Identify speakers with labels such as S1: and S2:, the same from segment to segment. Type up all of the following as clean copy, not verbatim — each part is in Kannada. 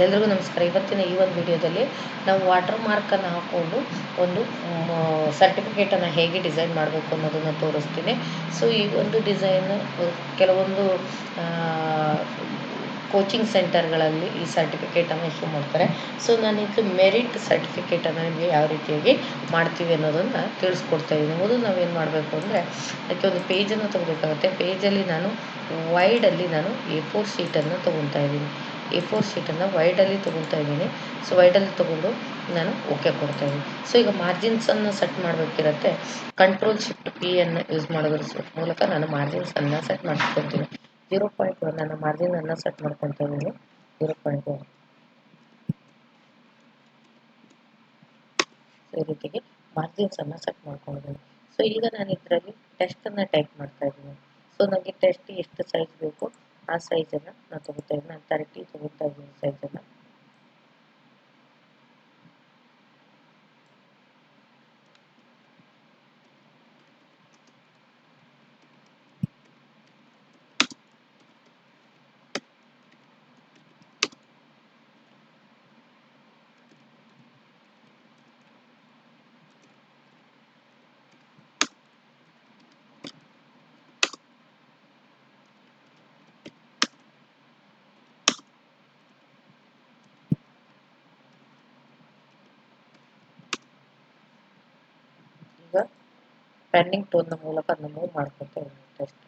S1: ಎಲ್ರಿಗೂ ನಮಸ್ಕಾರ. ಇವತ್ತಿನ ಈ ಒಂದು ವಿಡಿಯೋದಲ್ಲಿ ನಾವು ವಾಟರ್ ಮಾರ್ಕನ್ನು ಹಾಕ್ಕೊಂಡು ಒಂದು ಸರ್ಟಿಫಿಕೇಟನ್ನು ಹೇಗೆ ಡಿಸೈನ್ ಮಾಡಬೇಕು ಅನ್ನೋದನ್ನು ತೋರಿಸ್ತೀನಿ. ಸೊ ಈ ಒಂದು ಡಿಸೈನ್ ಕೆಲವೊಂದು ಕೋಚಿಂಗ್ ಸೆಂಟರ್ಗಳಲ್ಲಿ ಈ ಸರ್ಟಿಫಿಕೇಟನ್ನು ಇಶ್ಯೂ ಮಾಡ್ತಾರೆ. ಸೊ ನಾನಿದು ಮೆರಿಟ್ ಸರ್ಟಿಫಿಕೇಟನ್ನು ನಿಮಗೆ ಯಾವ ರೀತಿಯಾಗಿ ಮಾಡ್ತೀವಿ ಅನ್ನೋದನ್ನು ತಿಳಿಸ್ಕೊಡ್ತಾ ಇದ್ದೀನಿ. ಮೊದಲು ನಾವೇನು ಮಾಡಬೇಕು ಅಂದರೆ ಅದಕ್ಕೆ ಒಂದು ಪೇಜನ್ನು ತೊಗೋಬೇಕಾಗುತ್ತೆ. ಪೇಜಲ್ಲಿ ನಾನು ವೈಡಲ್ಲಿ ನಾನು A4 ಶೀಟನ್ನು ತೊಗೊತಾ ಇದ್ದೀನಿ. A4 ಶೀಟನ್ನು ವೈಡಲ್ಲಿ ತೊಗೊತಾ ಇದ್ದೀನಿ. ಸೊ ವೈಡಲ್ಲಿ ತೊಗೊಂಡು ನಾನು ಓಕೆ ಕೊಡ್ತಾ ಇದ್ದೀನಿ. ಸೊ ಈಗ ಮಾರ್ಜಿನ್ಸನ್ನು ಸೆಟ್ ಮಾಡಬೇಕಿರುತ್ತೆ. Ctrl+Shift+P ಅನ್ನು ಯೂಸ್ ಮಾಡೋದ್ರ ಮೂಲಕ ನಾನು ಮಾರ್ಜಿನ್ಸನ್ನು ಸೆಟ್ ಮಾಡ್ಕೊತೀನಿ. 0.1 ನನ್ನ ಮಾರ್ಜಿನನ್ನು ಸೆಟ್ ಮಾಡ್ಕೊತಾ ಇದ್ದೀನಿ. 0.1 ಈ ರೀತಿಗೆ ಮಾರ್ಜಿನ್ಸನ್ನು ಸೆಟ್ ಮಾಡ್ಕೊಂಡಿದ್ದೀನಿ. ಸೊ ಈಗ ನಾನು ಇದರಲ್ಲಿ ಟೆಸ್ಟನ್ನು ಟೈಪ್ ಮಾಡ್ತಾ ಇದ್ದೀನಿ. ಸೊ ನನಗೆ ಟೆಸ್ಟ್ ಎಷ್ಟು ಸೈಜ್ ಬೇಕು ಆ ಸೈಜನ್ನು ನಾನು ತೊಗೋತಾ ಇದ್ದೀನಿ. ನಾನು 30 ತೊಗೋತಾ ಇದ್ದೀನಿ ಸೈಜನ್ನು. ಈಗ ಪೆನ್ನಿಂಗ್ ಟೂಲ್ನ ಮೂಲಕ ಅದನ್ನು ಮೂವ್ ಮಾಡ್ಕೊತಾ ಇದ್ದೀನಿ. ಟೆಸ್ಟ್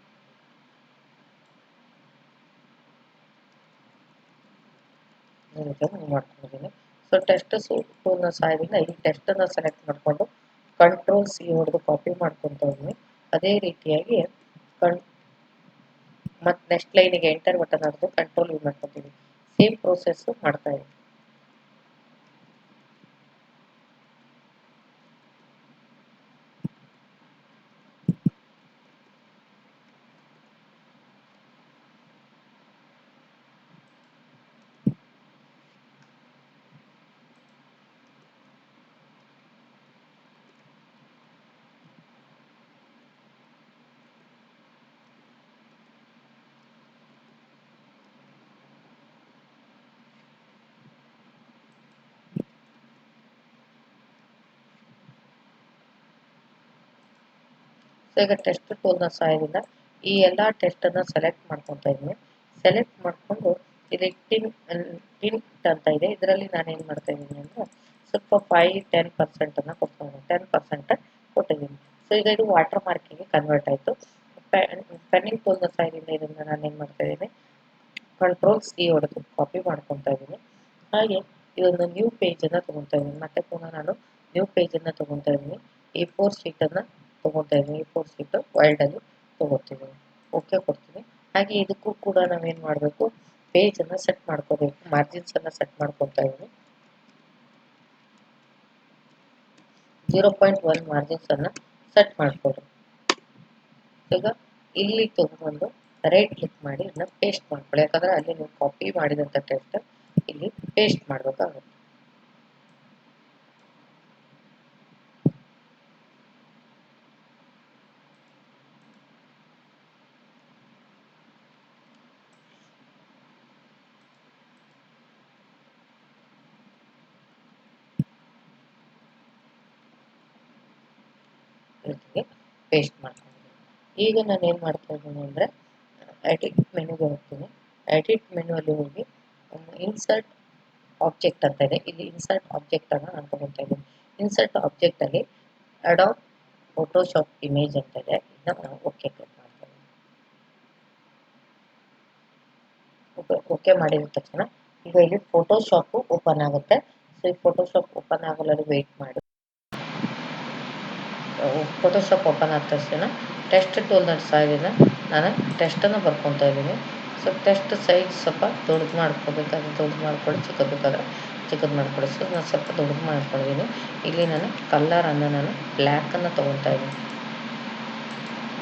S1: ಮೂವ್ ಮಾಡ್ಕೊಂಡಿದ್ದೀನಿ. ಸೊ ಟೆಸ್ಟ್ ಟೂಲ್ನ ಸಹಾಯದಿಂದ ಈ ಟೆಸ್ಟನ್ನು ಸೆಲೆಕ್ಟ್ ಮಾಡಿಕೊಂಡು Ctrl+C ಹೊಡೆದು ಕಾಪಿ ಮಾಡ್ಕೊತಾ ಇದ್ದೀನಿ. ಅದೇ ರೀತಿಯಾಗಿ ಮತ್ತು ನೆಕ್ಸ್ಟ್ ಲೈನಿಗೆ ಎಂಟರ್ ಬಟನ್ ಹೊಡೆದು ಕಂಟ್ರೋಲ್ ಯೂಸ್ ಮಾಡ್ಕೊತೀನಿ. ಸೇಮ್ ಪ್ರೋಸೆಸ್ಸು ಮಾಡ್ತಾ ಇದ್ದೀನಿ. ಸೊ ಈಗ ಟೆಸ್ಟ್ ಟೂಲ್ನ ಸಹಾಯದಿಂದ ಈ ಎಲ್ಲ ಟೆಸ್ಟನ್ನು ಸೆಲೆಕ್ಟ್ ಮಾಡ್ಕೊತಾ ಇದ್ದೀನಿ. ಸೆಲೆಕ್ಟ್ ಮಾಡಿಕೊಂಡು ಇಲ್ಲಿ ಟಿಂಟ್ ಅಂತ ಇದೆ. ಇದರಲ್ಲಿ ನಾನು ಏನು ಮಾಡ್ತಾ ಇದ್ದೀನಿ ಅಂದರೆ ಸ್ವಲ್ಪ 5-10% ಕೊಡ್ತಾ ಇದ್ದೀನಿ. 10% ಕೊಟ್ಟಿದ್ದೀನಿ. ಸೊ ಈಗ ಇದು ವಾಟರ್ ಮಾರ್ಕಿಗೆ ಕನ್ವರ್ಟ್ ಆಯಿತು. ಪೆನ್ನಿಂಗ್ ಟೂಲ್ನ ಸಹಾಯದಿಂದ ಇದನ್ನು ನಾನು ಏನು ಮಾಡ್ತಾ ಇದ್ದೀನಿ, Ctrl+C ಹೊಡೆದು ಕಾಪಿ ಮಾಡ್ಕೊತಾ ಇದ್ದೀನಿ. ಹಾಗೆ ಇದೊಂದು ನ್ಯೂ ಪೇಜನ್ನು ತೊಗೊತಾ ಇದ್ದೀನಿ. ಮತ್ತೆ ಪುನಃ ನಾನು ನ್ಯೂ ಪೇಜನ್ನು ತೊಗೊತಾ ಇದ್ದೀನಿ. A4 ಶೀಟನ್ನು ತೊಗೊತಾ ಇದ್ದೀನಿ. A4 sheet ವೈಲ್ಡಲ್ಲಿ ತೊಗೋತಿದ್ದೀನಿ. ಓಕೆ ಕೊಡ್ತೀನಿ. ಹಾಗೆ ಇದಕ್ಕೂ ಕೂಡ ನಾವೇನು ಮಾಡಬೇಕು, ಪೇಜನ್ನು ಸೆಟ್ ಮಾಡ್ಕೋಬೇಕು. ಮಾರ್ಜಿನ್ಸನ್ನು ಸೆಟ್ ಮಾಡ್ಕೊತಾ ಇದ್ದೀನಿ. 0.1 ಮಾರ್ಜಿನ್ಸನ್ನು ಸೆಟ್ ಮಾಡಿಕೊಡಿ. ಈಗ ಇಲ್ಲಿ ತಗೊಂಡು ರೈಟ್ ಕ್ಲಿಕ್ ಮಾಡಿ ಇದನ್ನ ಪೇಸ್ಟ್ ಮಾಡ್ಕೊಳ್ಳಿ. ಯಾಕಂದರೆ ಅಲ್ಲಿ ನೀವು ಕಾಪಿ ಮಾಡಿದಂಥ ಟೆಕ್ಸ್ಟ್ ಇಲ್ಲಿ ಪೇಸ್ಟ್ ಮಾಡಬೇಕಾಗುತ್ತೆ. ಇದಕ್ಕೆ ಪೇಸ್ಟ್ ಮಾಡ್ಕೊಂಡಿದ್ದೀನಿ. ಈಗ ನಾನು ಏನು ಮಾಡ್ತಾ ಇದ್ದೀನಿ ಅಂದರೆ ಎಡಿಟ್ ಮೆನುಗೆ ಹೋಗ್ತೀನಿ. ಎಡಿಟ್ ಮೆನುವಲ್ಲಿ ಹೋಗಿ ಇನ್ಸರ್ಟ್ ಆಬ್ಜೆಕ್ಟ್ ಅಂತ ಇದೆ. ಇಲ್ಲಿ ಇನ್ಸರ್ಟ್ ಆಬ್ಜೆಕ್ಟನ್ನು ನಾನು ತೊಗೊತಾ ಇದ್ದೀನಿ. ಇನ್ಸರ್ಟ್ ಆಬ್ಜೆಕ್ಟಲ್ಲಿ ಅಡಾಬ್ ಫೋಟೋಶಾಪ್ ಇಮೇಜ್ ಅಂತ ಇದೆ. ಇದನ್ನ ನಾವು ಓಕೆ ಕ್ಲಿಕ್ ಮಾಡ್ತಾ ಇದ್ದೀನಿ. ಓಕೆ ಮಾಡಿದ ತಕ್ಷಣ ಈಗ ಇಲ್ಲಿ ಫೋಟೋಶಾಪು ಓಪನ್ ಆಗುತ್ತೆ. ಸೊ ಈ ಫೋಟೋಶಾಪ್ ಓಪನ್ ಆಗಲು ವೆಯ್ಟ್ ಮಾಡಿ. ಫೋಟೋಶಾಪ್ ಓಪನ್ ಆದ ತಕ್ಷಣ ಟೆಸ್ಟ್ ಟೂಲ್ನ ಸಹಾಯದಿಂದ ನಾನು ಟೆಸ್ಟನ್ನು ಬರ್ಕೊತಾ ಇದ್ದೀನಿ. ಸೊ ಟೆಸ್ಟ್ ಸೈಜ್ ಸ್ವಲ್ಪ ದೊಡ್ಡದು ಮಾಡ್ಕೋಬೇಕಾದ್ರೆ ದೊಡ್ಡದು ಮಾಡ್ಕೊಳ್ಳಿ, ಚಿಕ್ಕದು ಬೇಕಾದ್ರೆ ಚಿಕ್ಕದು ಮಾಡ್ಕೊಳ್ಳಿ. ಸೊ ನಾನು ಸ್ವಲ್ಪ ದೊಡ್ಡದು ಮಾಡ್ಕೊಂಡಿದ್ದೀನಿ. ಇಲ್ಲಿ ನಾನು ಕಲ್ಲರನ್ನು ನಾನು ಬ್ಲ್ಯಾಕನ್ನು ತೊಗೊತಾ ಇದ್ದೀನಿ.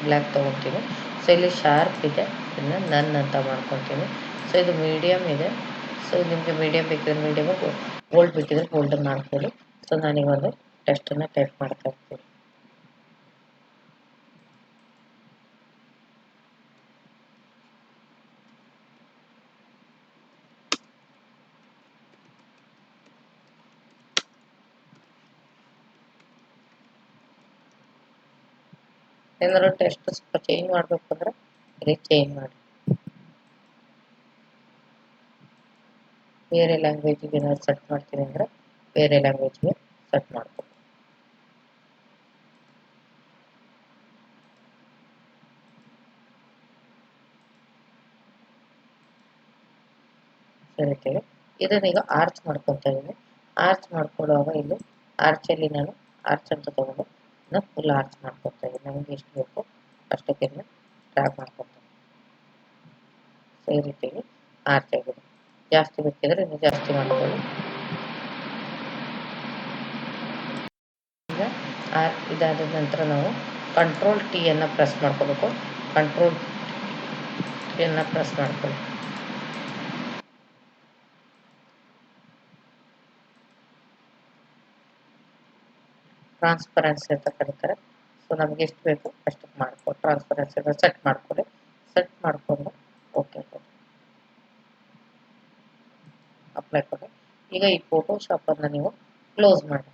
S1: ಬ್ಲ್ಯಾಕ್ ತೊಗೊತೀನಿ. ಸೊ ಇಲ್ಲಿ ಶಾರ್ಪ್ ಇದೆ, ಇದನ್ನು ನನ್ ಅಂತ ಮಾಡ್ಕೊತೀನಿ. ಸೊ ಇದು ಮೀಡಿಯಮ್ ಇದೆ. ಸೊ ನಿಮಗೆ ಮೀಡಿಯಮ್ ಬೇಕಿದ್ರೆ ಮೀಡಿಯಮು, ಬೋಲ್ಡ್ ಬೇಕಿದ್ರೆ ಬೋಲ್ಡನ್ನು ಮಾಡ್ಕೊಳ್ಳಿ. ಸೊ ನಾನೀಗೊಂದು ಟೆಸ್ಟನ್ನು ಟೈಪ್ ಮಾಡ್ತಾ ಇರ್ತೀನಿ. ಏನಾದ್ರು ಟೆಸ್ಟ್ ಸ್ವಲ್ಪ ಚೇಂಜ್ ಮಾಡಬೇಕು ಅಂದ್ರೆ ಇಲ್ಲಿ ಚೇಂಜ್ ಮಾಡಿ. ಬೇರೆ ಲ್ಯಾಂಗ್ವೇಜಿಗೆ ಏನಾದ್ರು ಸೆಟ್ ಮಾಡ್ತೀನಿ ಅಂದರೆ ಬೇರೆ ಲ್ಯಾಂಗ್ವೇಜ್ಗೆ ಸೆಟ್ ಮಾಡ್ಬೋದು. ಸರಿತೇವೆ. ಇದನ್ನೀಗ ಆರ್ಚ್ ಮಾಡ್ಕೊತಾ ಇದ್ದೀನಿ. ಆರ್ಚ್ ಮಾಡ್ಕೊಳ್ಳುವಾಗ ಇಲ್ಲಿ ಆರ್ಚಲ್ಲಿ ನಾನು ಆರ್ಚ್ ಅಂತ ತಗೊಂಡು ನಾನು ಫುಲ್ ಆರ್ಚ್ ಮಾಡ್ಕೊತಾ ಇದ್ದೀನಿ. ನಮಗೆ ಎಷ್ಟು ಬೇಕು ಅಷ್ಟಕ್ಕೆ ಡ್ರ್ಯಾಗ್ ಮಾಡ್ಕೊತೀನಿ. ಸೊ ಈ ರೀತಿಯಾಗಿ ಆರ್ಚ್ ಆಗಿದೆ. ಜಾಸ್ತಿ ಬೇಕಿದ್ರೆ ಇನ್ನು ಜಾಸ್ತಿ ಮಾಡ್ಕೊಳ್ಳಿ. ಈಗ ಇದಾದ ನಂತರ ನಾವು ಕಂಟ್ರೋಲ್ ಟಿ ಅನ್ನು ಪ್ರೆಸ್ ಮಾಡ್ಕೋಬೇಕು. ಕಂಟ್ರೋಲ್ ಟಿ ಅನ್ನು ಪ್ರೆಸ್ ಮಾಡ್ಕೊಳ್ಳಿ. ಟ್ರಾನ್ಸ್ಪರೆನ್ಸಿ ಅಂತ ಕರೀತಾರೆ. ಸೊ ನಮಗೆ ಎಷ್ಟು ಬೇಕು ಅಷ್ಟಕ್ಕೆ ಮಾಡ್ಕೊಂಡು ಟ್ರಾನ್ಸ್ಪರೆನ್ಸಿ ಸೆಟ್ ಮಾಡ್ಕೊಳ್ಳಿ. ಸೆಟ್ ಮಾಡಿಕೊಂಡು ಓಕೆ ಕೊಡಿ, ಅಪ್ಲೈ ಕೊಡಿ. ಈಗ ಈ ಫೋಟೋಶಾಪನ್ನು ನೀವು ಕ್ಲೋಸ್ ಮಾಡಿ.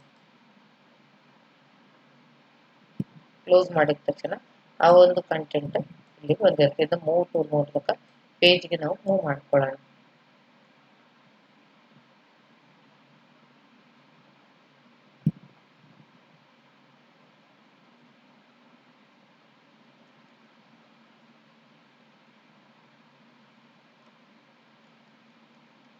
S1: ಕ್ಲೋಸ್ ಮಾಡಿದ ತಕ್ಷಣ ಆ ಒಂದು ಕಂಟೆಂಟ್ ಇಲ್ಲಿ ಬಂದಿರುತ್ತೆ. ಇದು ಮೂವ್ ಟು ನೋಡ್ಬೇಕಾ ಪೇಜ್ಗೆ ನಾವು ಮೂವ್ ಮಾಡ್ಕೊಳ್ಳೋಣ.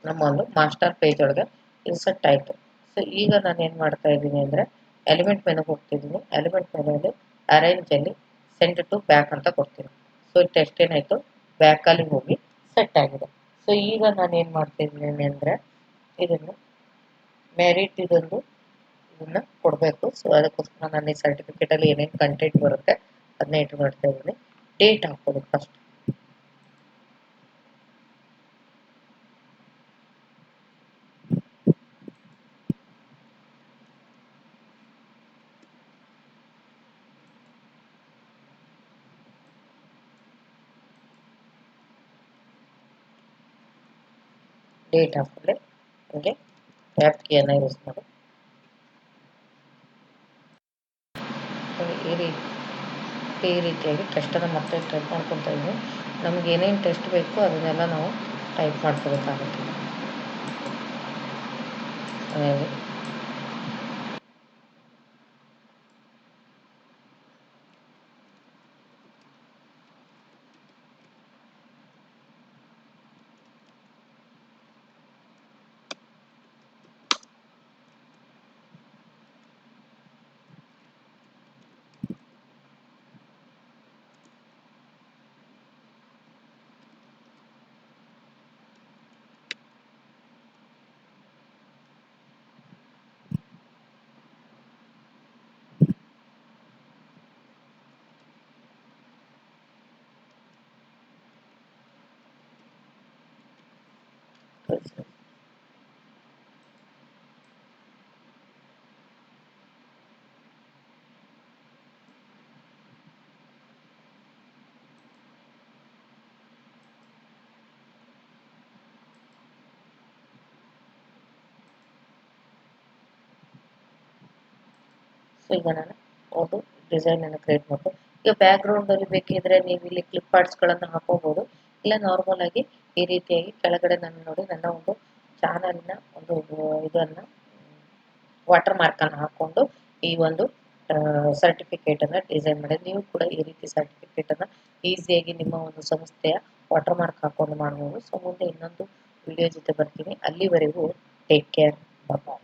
S1: ನಮ್ಮ ಒಂದು ಮಾಸ್ಟರ್ ಪೇಜ್ ಒಳಗೆ ಇನ್ಸರ್ಟ್ ಆಯಿತು. ಸೊ ಈಗ ನಾನು ಏನು ಮಾಡ್ತಾ ಇದ್ದೀನಿ ಅಂದರೆ ಎಲಿಮೆಂಟ್ ಮೆನುಗೆ ಹೋಗ್ತಿದ್ದೀನಿ. ಎಲಿಮೆಂಟ್ ಮೆನುವಲ್ಲಿ ಅರೇಂಜಲ್ಲಿ ಸೆಂಡ್ ಟು ಬ್ಯಾಕ್ ಅಂತ ಕೊಡ್ತೀನಿ. ಸೊ ಟೆಸ್ಟ್ ಏನಾಯಿತು ಬ್ಯಾಕಲ್ಲಿ ಹೋಗಿ ಸೆಟ್ ಆಗಿದೆ. ಸೊ ಈಗ ನಾನು ಏನು ಮಾಡ್ತಿದ್ದೀನಿ ಅಂದರೆ ಇದನ್ನು ಮೆರಿಟ್ ಇದನ್ನು ಕೊಡಬೇಕು. ಸೊ ಅದಕ್ಕೋಸ್ಕರ ನಾನು ಈ ಸರ್ಟಿಫಿಕೇಟಲ್ಲಿ ಏನೇನು ಕಂಟೆಂಟ್ ಬರುತ್ತೆ ಅದನ್ನ ಇಟ್ಟು ಮಾಡ್ತಾ ಇದ್ದೀನಿ. ಡೇಟ್ ಹಾಕ್ಬೋದು ಫಸ್ಟ್. ಡೇಟ್ ಹಾಕಿದ್ರೆ ಹಾಗೆ ಟ್ಯಾಪ್ ಕೀಯನ್ನು ಯೂಸ್ ಮಾಡಿ ಈ ರೀತಿಯಾಗಿ ಟೆಸ್ಟನ್ನು ಮತ್ತೆ ಟೈಪ್ ಮಾಡ್ಕೊತಾ ಇದ್ದೀನಿ. ನಮ್ಗೆ ಏನೇನು ಟೆಸ್ಟ್ ಬೇಕು ಅದನ್ನೆಲ್ಲ ನಾವು ಟೈಪ್ ಮಾಡ್ಕೋಬೇಕಾಗುತ್ತೆ. ಹಾಗಾಗಿ ಈಗ ನಾನು ಒಂದು ಡಿಸೈನನ್ನು ಕ್ರಿಯೇಟ್ ಮಾಡ್ಬೋದು. ಈಗ ಬ್ಯಾಕ್ಗ್ರೌಂಡಲ್ಲಿ ಬೇಕಿದ್ರೆ ನೀವು ಇಲ್ಲಿ ಕ್ಲಿಪ್ ಆರ್ಟ್ಸ್ಗಳನ್ನು ಹಾಕೋಬೋದು. ಇಲ್ಲ ನಾರ್ಮಲ್ ಆಗಿ ಈ ರೀತಿಯಾಗಿ ಕೆಳಗಡೆ ನಾನು ನೋಡಿ ನನ್ನ ಒಂದು ಚಾನಲ್ನ ಒಂದು ಇದನ್ನು ವಾಟರ್ ಮಾರ್ಕನ್ನು ಹಾಕ್ಕೊಂಡು ಈ ಒಂದು ಸರ್ಟಿಫಿಕೇಟನ್ನು ಡಿಸೈನ್ ಮಾಡಿ. ನೀವು ಕೂಡ ಈ ರೀತಿ ಸರ್ಟಿಫಿಕೇಟನ್ನು ಈಸಿಯಾಗಿ ನಿಮ್ಮ ಒಂದು ಸಂಸ್ಥೆಯ ವಾಟರ್ ಮಾರ್ಕ್ ಹಾಕೊಂಡು ಮಾಡ್ಬೋದು. ಸೊ ಮುಂದೆ ಇನ್ನೊಂದು ವಿಡಿಯೋ ಜೊತೆ ಬರ್ತೀನಿ. ಅಲ್ಲಿವರೆಗೂ ಟೇಕ್ ಕೇರ್. ಬಾಯ್.